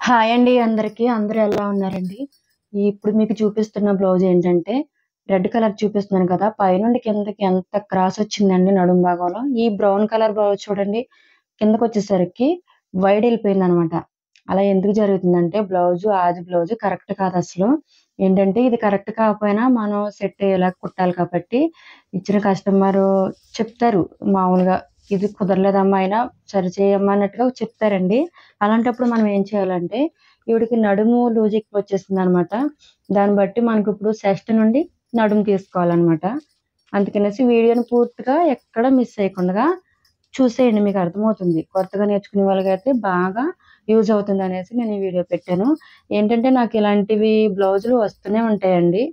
Hi అండి అందరికి. అందరూ ఎలా ఉన్నారండి? ఇప్పుడు మీకు చూపిస్తున్న బ్లౌజ్ ఏంటంటే, రెడ్ కలర్ చూపిస్తున్నాను కదా! పైనుండి కిందకి ఎంత క్రాస్ వచ్చిందండి నడుము భాగంలో. ఈ బ్రౌన్ కలర్ బ్లౌజ్ చూడండి కిందకొచ్చేసరికి వైడ్ ఎళ్ళిపోయిందనమాట. అలా ఎందుకు జరుగుతుందంటే ఆది బ్లౌజ్ కరెక్ట్ కాదసలు. ఏంటంటే ఇది కరెక్ట్ కాకపోయినా మనం సెట్ అయ్యేలా కుట్టాలి కాబట్టి, ఇచ్చిన కస్టమరు చెప్తారు మామూలుగా. ఇది కుదరలేదమ్మా అయినా సరిచేయమ్మా అన్నట్టుగా చెప్తారండి. అలాంటప్పుడు మనం ఏం చేయాలంటే, ఈవిడకి నడుము లూజ్ ఎక్కువొచ్చేసిందనమాట. దాన్ని బట్టి మనకిప్పుడు చెస్ట్ నుండి నడుము తీసుకోవాలనమాట. అందుకనేసి వీడియోని పూర్తిగా ఎక్కడ మిస్ చేయకుండగా చూసేయండి, మీకు అర్థమవుతుంది. కొత్తగా నేర్చుకునే వాళ్ళకైతే బాగా యూజ్ అవుతుందనేసి నేను ఈ వీడియో పెట్టాను. ఏంటంటే నాకు ఇలాంటివి బ్లౌజులు వస్తూనే ఉంటాయండి.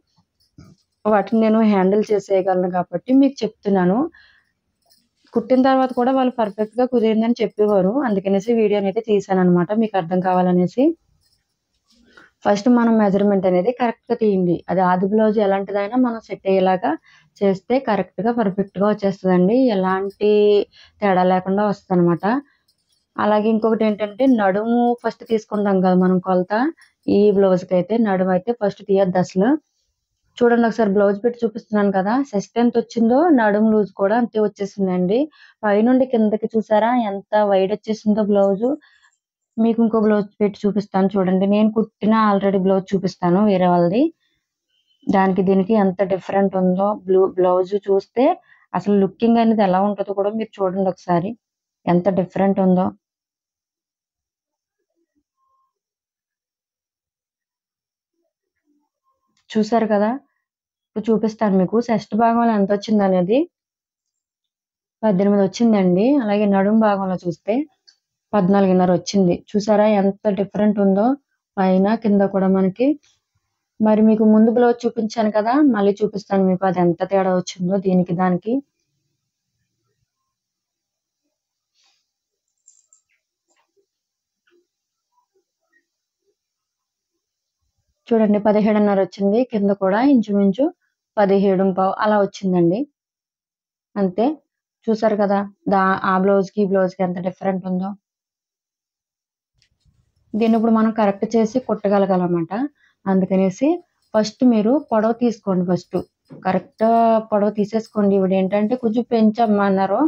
వాటిని నేను హ్యాండిల్ చేసేయగలను కాబట్టి మీకు చెప్తున్నాను. కుట్టిన తర్వాత కూడా వాళ్ళు పర్ఫెక్ట్‌గా కుదిరిందని చెప్పేవారు. అందుకనేసి వీడియోనైతే తీశాననమాట మీకు అర్థం కావాలనేసి. ఫస్ట్ మనం మెజర్‌మెంట్ అనేది కరెక్ట్‌గా తీయండి. అది ఆది బ్లౌజ్ ఎలాంటిదైనా మనం సెట్ అయ్యేలాగా చేస్తే కరెక్ట్‌గా, పర్ఫెక్ట్‌గా వచ్చేస్తదండి. ఎలాంటి తేడా లేకుండా వస్తదనమాట. అలాగే ఇంకొకటేంటంటే నడుము ఫస్ట్ తీసుకుంటాం కదా మనం కొలత. ఈ బ్లౌజ్‌కైతే నడుమైతే ఫస్ట్ తీయొద్దసలు. చూడండి ఒకసారి బ్లౌజ్ పెట్టి చూపిస్తున్నాను కదా! చెస్ట్ ఎంతొచ్చిందో నడుము లూజ్ కూడా అంతే వచ్చేసిందండి. పైనుండి కిందకి చూసారా ఎంత వైడ్ వచ్చేసిందో బ్లౌజు. మీకు ఇంకో బ్లౌజ్ పెట్టి చూపిస్తాను చూడండి. నేను కుట్టిన ఆల్రెడీ బ్లౌజ్ చూపిస్తాను వేరే వాళ్ళది. దానికి దీనికి ఎంత డిఫరెంట్ ఉందో బ్లౌజ్ చూస్తే అసలు లుకింగ్ అనేది ఎలా ఉంటదో కూడా మీరు చూడండి ఒకసారి. ఎంత డిఫరెంట్ ఉందో. చూసారు కదా! ఇప్పుడు చూపిస్తాను మీకు. చెస్ట్ భాగంలో ఎంతొచ్చిందనేది 18 వచ్చిందండి. అలాగే నడుము భాగంలో చూస్తే 14.5 వచ్చింది. చూసారా ఎంత డిఫరెంట్ ఉందో పైన, కింద కూడా మనకి. మరి మీకు ముందు బ్లౌజ్ చూపించాను కదా! మళ్ళీ చూపిస్తాను మీకు అది ఎంత తేడా వచ్చిందో దీనికి దానికి. చూడండి 17.5 వచ్చింది. కింద కూడా ఇంచుమించు 17.15 అలా వచ్చిందండి. అంతే. చూసారు కదా! ఆ బ్లౌజ్‌కి, ఈ బ్లౌజ్‌కి ఎంత డిఫరెంట్ ఉందో. దీన్నిప్పుడు మనం కరెక్ట్ చేసి కుట్టగలగాలన్నమాట. అందుకనేసి ఫస్ట్ మీరు పొడవు తీసుకోండి ఫస్టు. కరెక్ట్ పొడవు తీసేసుకోండి. ఈవిడేంటంటే కొంచెం పెంచమ్మా అన్నారు.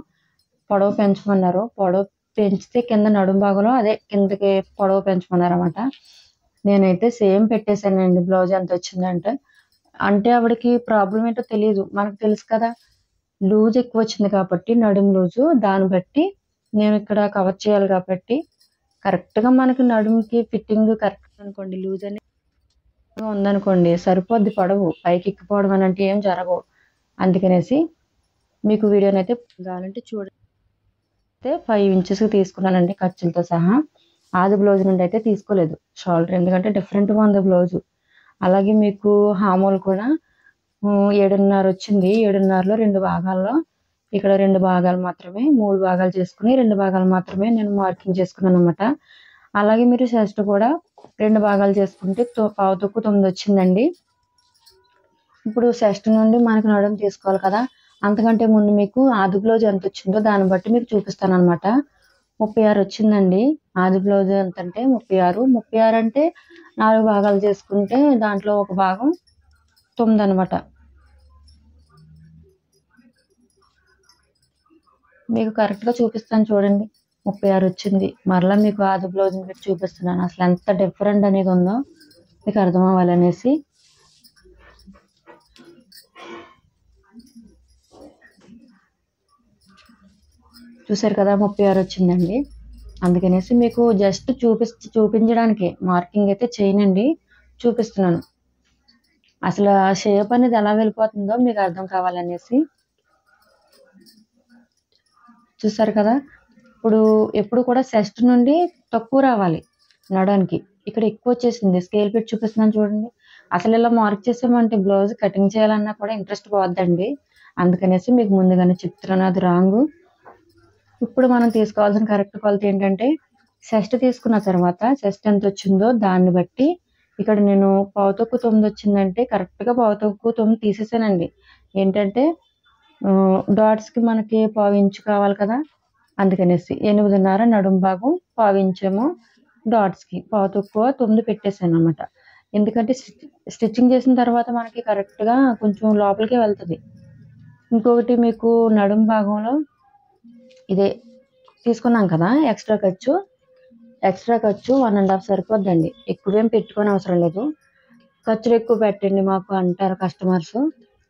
పొడవు పెంచమన్నారు. పొడవు పెంచితే కింద నడుము భాగంలో అదే కిందకి పొడవు పెంచమన్నారన్నమాట. నేనైతే సేమ్ పెట్టేసానండి బ్లౌజ్ ఎంతొచ్చిందంటే. అంటే ఆవిడకి ప్రాబ్లమ్ ఏంటో తెలీదు. మనకు తెలుసు కదా! లూజ్ ఎక్కువొచ్చింది కాబట్టి నడుము లూజు. దాన్ని బట్టి నేనిక్కడ కవర్ చేయాలి కాబట్టి కరెక్ట్‌గా మనకి నడుముకి ఫిట్టింగ్ కరెక్ట్‌గా అనుకోండి. లూజ్ అనేది ఉందనుకోండి సరిపోద్ది పొడవు. పైకి ఎక్కిపోవడం అలాంటివి ఏం జరగవు. అందుకనేసి మీకు వీడియోనైతే కావాలంటే చూడండి. 5 ఇంచెస్‌కి తీసుకున్నానండి ఖర్చులతో సహా. ఆది బ్లౌజ్ నుండి అయితే తీసుకోలేదు షోల్డర్. ఎందుకంటే డిఫరెంట్‌గా ఉంది బ్లౌజు. అలాగే మీకు హామోలు కూడా 7.5 వచ్చింది. 7.5లో 2 భాగాల్లో ఇక్కడ 2 భాగాలు మాత్రమే 3 భాగాలు చేసుకొని 2 భాగాలు మాత్రమే నేను మార్కింగ్ చేసుకున్నానన్నమాట. అలాగే మీరు చెస్ట్ కూడా 2 భాగాలు చేసుకుంటే పావుతక్కువ 9 వచ్చిందండి. ఇప్పుడు చెస్ట్ నుండి మనకు నడుము తీసుకోవాలి కదా! అంతకంటే ముందు మీకు ఆది బ్లౌజ్ ఎంతొచ్చిందో దాన్ని బట్టి మీకు చూపిస్తానన్నమాట. 36 వచ్చిందండి. ఆది బ్లౌజ్ ఎంతంటే 36. 36 అంటే 4 భాగాలు చేసుకుంటే దాంట్లో ఒక భాగం 9 అనమాట. మీకు కరెక్ట్‌గా చూపిస్తాను చూడండి. 36 వచ్చింది. మరలా మీకు ఆది బ్లౌజ్‌ని పెట్టి చూపిస్తున్నాను. అసలు ఎంత డిఫరెంట్ అనేది ఉందో మీకు అర్థం అవ్వాలనేసి. చూసారు కదా! 36 వచ్చిందండి. అందుకనేసి మీకు జస్ట్ చూపించడానికే మార్కింగ్ అయితే చేయనండి. చూపిస్తున్నాను. అసలు ఆ షేప్ అనేది ఎలా వెళ్ళిపోతుందో మీకు అర్థం కావాలనేసి. చూసారు కదా! ఇప్పుడు ఎప్పుడు కూడా చెస్ట్ నుండి తక్కువ రావాలి నడానికి. ఇక్కడ ఎక్కువ వచ్చేసింది. స్కేల్ పెట్టి చూపిస్తున్నాను చూడండి. అసలు ఇలా మార్క్ చేసామంటే బ్లౌజ్ కటింగ్ చేయాలన్నా కూడా ఇంట్రెస్ట్ పోద్దండి. అందుకనేసి మీకు ముందుగానే చెప్తున్నాను అది రాంగు. ఇప్పుడు మనం తీసుకోవాల్సిన కరెక్ట్ కొలత ఏంటంటే చెస్ట్ తీసుకున్న తర్వాత చెస్ట్ ఎంత వచ్చిందో దాన్ని బట్టి ఇక్కడ నేను పావుతక్కువ 9 వచ్చిందంటే కరెక్ట్‌గా పావుతక్కువ 9 తీసేసానండి. ఏంటంటే డాట్స్‌కి మనకి పావించు కావాలి కదా! అందుకనేసి 8.5 నడుము భాగం, పావించేమో డాట్స్‌కి పావు తక్కువ 9 పెట్టేసాననమాట. ఎందుకంటే స్టిచ్చింగ్ చేసిన తర్వాత మనకి కరెక్ట్‌గా కొంచెం లోపలికే వెళ్తది. ఇంకొకటి మీకు నడుము భాగంలో ఇదే తీసుకున్నాం కదా! ఎక్స్‌ట్రా ఖర్చు 1 ½ సరిపోద్దండి. ఎక్కువేం పెట్టుకోనవసరం లేదు. ఖర్చులెక్కువ పెట్టండి మాకు అంటారు కస్టమర్సు.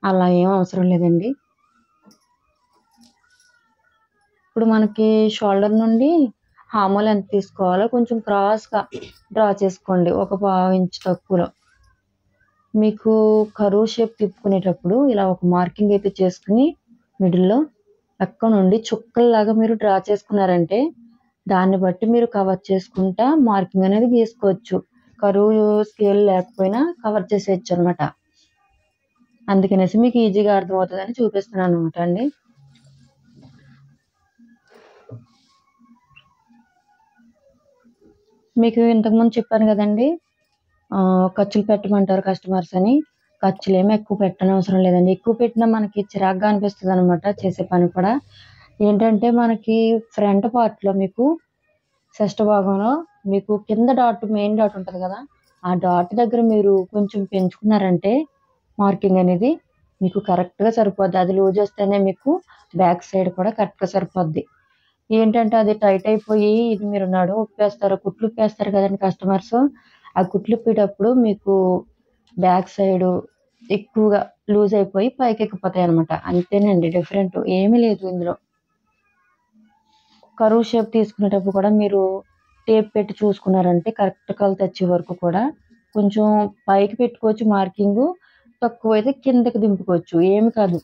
అలా ఏం అవసరం లేదండి. ఇప్పుడు మనకి షోల్డర్ నుండి హామోల్ ఎంత తీసుకోవాలో కొంచెం క్రాస్‌గా డ్రా చేసుకోండి. ఒక పావు ఇంచు తక్కువలో. మీకు కర్వ్ షేప్ తిప్పుకునేటప్పుడు ఇలా ఒక మార్కింగ్ అయితే చేసుకొని మిడిల్‌లో పక్క నుండి చుక్కల్లాగా మీరు డ్రా చేసుకున్నారంటే దాన్ని బట్టి మీరు కవర్ చేసుకుంటా మార్కింగ్ అనేది గీసుకోవచ్చు. కరువు స్కేల్ లేకపోయినా కవర్ చేసేయొచ్చనమాట. అందుకనేసి మీకు ఈజీగా అర్థమవుతదని చూపిస్తున్నాననమాట అండి. మీకు ఇంతకుముందు చెప్పాను గదండీ! ఖర్చులు పెట్టమంటారు కస్టమర్స్ అని. ఖర్చులేమి ఎక్కువ పెట్టనవసరం లేదండి. ఎక్కువ పెట్టినా మనకి చిరాకుగా అనిపిస్తదనమాట చేసే పని కూడా. ఏంటంటే మనకి ఫ్రంట్ పార్ట్‌లో మీకు చెస్ట్ భాగంలో మీకు కింద మెయిన్ డాట్ ఉంటది గదా! ఆ డాట్ దగ్గర మీరు కొంచెం పెంచుకున్నారంటే మార్కింగ్ అనేది మీకు కరెక్ట్‌గా సరిపోద్ది. అది లూజ్ వస్తేనే మీకు బ్యాక్ సైడ్ కూడా కరెక్ట్‌గా సరిపోద్ది. ఏంటంటే అది టైట్ అయిపోయి ఇది మీరు నడుము కుట్లు కుట్లిప్పేస్తారు కదండీ కస్టమర్సు. ఆ కుట్లిప్పేటప్పుడు మీకు బ్యాక్ సైడు ఎక్కువగా లూజ్ అయిపోయి పైకెక్కిపోతాయనమాట. అంతేనండి డిఫరెంట్. ఏమీ లేదు ఇందులో. కర్వ్ షేప్ తీసుకునేటప్పుడు కూడా మీరు టేప్ పెట్టి చూసుకున్నారంటే కరెక్ట్ కొలతొచ్చే వరకు కూడా కొంచెం పైకి పెట్టుకోవచ్చు మార్కింగు. తక్కువైతే కిందకి దింపుకోవచ్చు. ఏమి కాదు.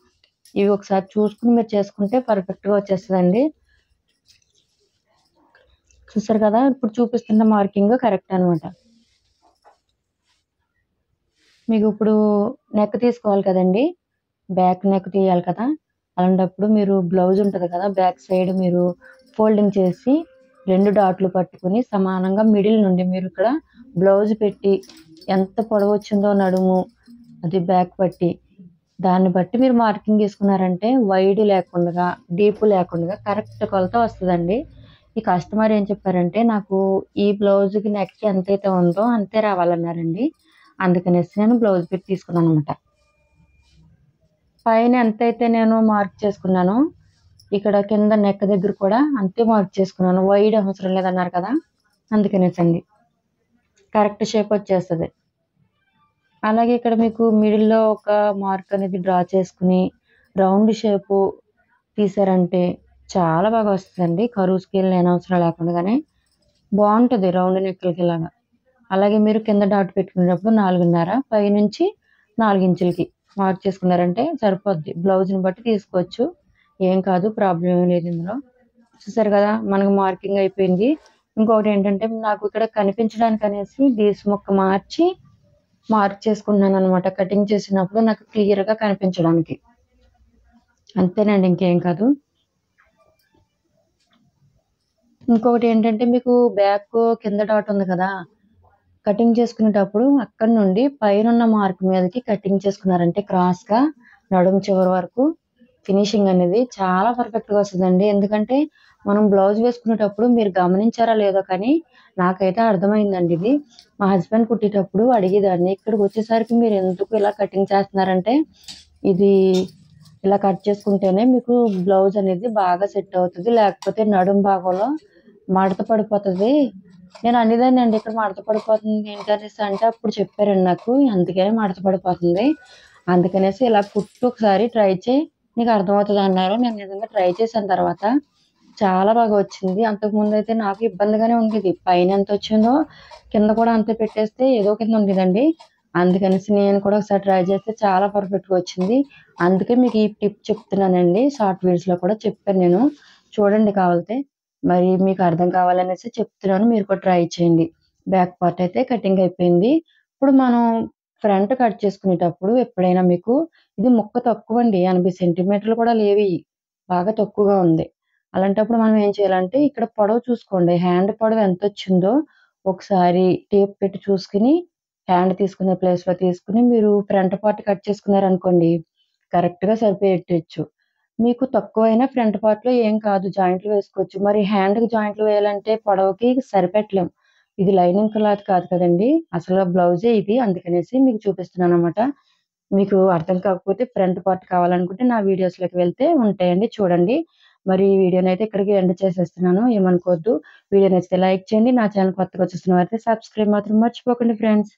ఇవి ఒకసారి చూసుకొని మీరు చేసుకుంటే పర్ఫెక్ట్‌గా వచ్చేస్తదండి. చూసారు కదా! ఇప్పుడు చూపిస్తున్న మార్కింగ్ కరెక్ట్ అనమాట. మీకు ఇప్పుడు నెక్ తీసుకోవాలి కదండీ! బ్యాక్ నెక్ తీయాలి కదా! అలాంటప్పుడు మీరు బ్లౌజ్ ఉంటది కదా! బ్యాక్ సైడ్ మీరు ఫోల్డింగ్ చేసి 2 డాట్లు పట్టుకొని సమానంగా మిడిల్ నుండి మీరు ఇక్కడ బ్లౌజ్ పెట్టి ఎంత పొడవొచ్చిందో నడుము అది బ్యాక్ పట్టి దాన్ని బట్టి మీరు మార్కింగ్ గీసుకున్నారంటే వైడ్ లేకుండగా, డీప్ లేకుండగా కరెక్ట్ కొలత వస్తదండి. ఈ కస్టమర్ ఏం చెప్పారంటే, నాకు ఈ బ్లౌజ్‌కి నెక్ ఎంతైతే ఉందో అంతే రావాలన్నారండి. అందుకనేసి నేను బ్లౌజ్ పిక్ తీసుకున్నాననమాట. పైన ఎంతైతే నేను మార్క్ చేసుకున్నానో, ఇక్కడ కింద నెక్ దగ్గర కూడా అంతే మార్క్ చేసుకున్నాను. వైడ్ అవసరం లేదన్నారు కదా! అందుకనేసండి. కరెక్ట్ షేప్ వచ్చేస్తది. అలాగే ఇక్కడ మీకు మిడిల్‌లో ఒక మార్క్ అనేది డ్రా చేసుకొని, రౌండ్ షేపు తీశారంటే చాలా బాగా వస్తదండి. కరువు స్కేల్ లేనవసరం లేకుండానే. బావుంటది రౌండ్ నెక్కులకి ఇలాగా. అలాగే మీరు కింద డాట్ పెట్టుకునేటప్పుడు 4:30 పైనుంచి 4 ఇంచులకి మార్క్ చేసుకున్నారంటే సరిపోద్ది. బ్లౌజ్‌ని బట్టి తీసుకోవచ్చు. ఏం కాదు. ప్రాబ్లమ్ ఏం లేదు ఇందులో. చూసారు కదా! మనకు మార్కింగ్ అయిపోయింది. ఇంకొకటేంటంటే నాకు ఇక్కడ కనిపించడానికనేసి డీస్ ముక్క మార్చి మార్క్ చేసుకున్నాననమాట. కటింగ్ చేసినప్పుడు నాకు క్లియర్‌గా కనిపించడానికి. అంతేనండి ఇంకేం కాదు. ఇంకొకటేంటంటే మీకు కింద డాట్ ఉంది కదా! కటింగ్ చేసుకునేటప్పుడు అక్కడి నుండి పైనున్న మార్క్ మీదకి కటింగ్ చేసుకున్నారంటే క్రాస్‌గా నడుము చివరి వరకు ఫినిషింగ్ అనేది చాలా పర్ఫెక్ట్‌గా వస్తదండి. ఎందుకంటే మనం బ్లౌజ్ వేసుకునేటప్పుడు మీరు గమనించారో లేదో కానీ నాకైతే అర్థమైందండి ఇది. మా హస్బెండ్ కుట్టేటప్పుడు అడిగేదాన్ని. ఇక్కడికొచ్చేసరికి మీరెందుకు ఇలా కటింగ్ చేస్తున్నారంటే, ఇది ఇలా కట్ చేసుకుంటేనే మీకు బ్లౌజ్ అనేది బాగా సెట్ అవుతది. లేకపోతే నడుము భాగంలో మడత పడిపోతది. నేను అనేదాన్నండి ఇక్కడ మడత పడిపోతుంది ఏంటనేసి అంటే అప్పుడు చెప్పారండి నాకు. అందుకనే మడత పడిపోతుంది. అందుకనేసి ఇలా కుట్టు ఒకసారి ట్రై చెయి. నీకు అర్థమవుతదన్నారు. నేను నిజంగా ట్రై చేశాను తర్వాత. చాలా బాగా వచ్చింది. అంతకుముందయితే నాకు ఇబ్బందిగానే ఉండేది. పైన ఎంతొచ్చిందో కింద కూడా అంతే పెట్టేస్తే ఏదో కింద ఉండేదండి. అందుకనేసి నేను కూడా ఒకసారి ట్రై చేస్తే చాలా పర్ఫెక్ట్‌గా వచ్చింది. అందుకే మీకు ఈ టిప్ చెప్తున్నానండి. షార్ట్ వీడియోస్‌లో కూడా చెప్పాను నేను. చూడండి కావాలితే. మరి మీకు అర్థం కావాలనేసి చెప్తున్నాను. మీరు కూడా ట్రై చేయండి. బ్యాక్ పార్ట్ అయితే కటింగ్ అయిపోయింది. ఇప్పుడు మనం ఫ్రంట్ కట్ చేసుకునేటప్పుడు ఎప్పుడైనా మీకు ఇది ముక్క తక్కువండి. 80 సెంటీమీటర్లు కూడా లేవియి. బాగా తక్కువగా ఉంది. అలాంటప్పుడు మనం ఏం చేయాలంటే ఇక్కడ పొడవు చూసుకోండి. హ్యాండ్ పొడవు ఎంతొచ్చిందో ఒకసారి టేప్ పెట్టి చూసుకొని హ్యాండ్ తీసుకునే ప్లేస్‌లో తీసుకొని మీరు ఫ్రంట్ పార్ట్ కట్ చేసుకున్నారనుకోండి కరెక్ట్‌గా సరిపోయేట్టొచ్చు. మీకు తక్కువైనా ఫ్రంట్ పార్ట్‌లో ఏం కాదు జాయింట్లు వేసుకోవచ్చు. మరి హ్యాండ్‌కి జాయింట్లు వేయాలంటే పొడవుకి సరిపెట్టలేం. ఇది లైనింగ్ క్లాత్ కాదు కదండి. అసలు బ్లౌజే ఇది. అందుకనేసి మీకు చూపిస్తున్నానన్నమాట. మీకు అర్థం కాకపోతే ఫ్రంట్ పార్ట్ కావాలనుకుంటే నా వీడియోస్‌లోకి వెళ్తే ఉంటాయండి చూడండి. మరి ఈ వీడియోనైతే ఇక్కడికి ఎండ్ చేసేస్తున్నాను. ఏమనుకోవద్దు. వీడియో నచ్చితే లైక్ చేయండి. నా ఛానల్ కొత్తగా చూస్తున్న వారైతే సబ్స్క్రైబ్ మాత్రం మర్చిపోకండి ఫ్రెండ్స్.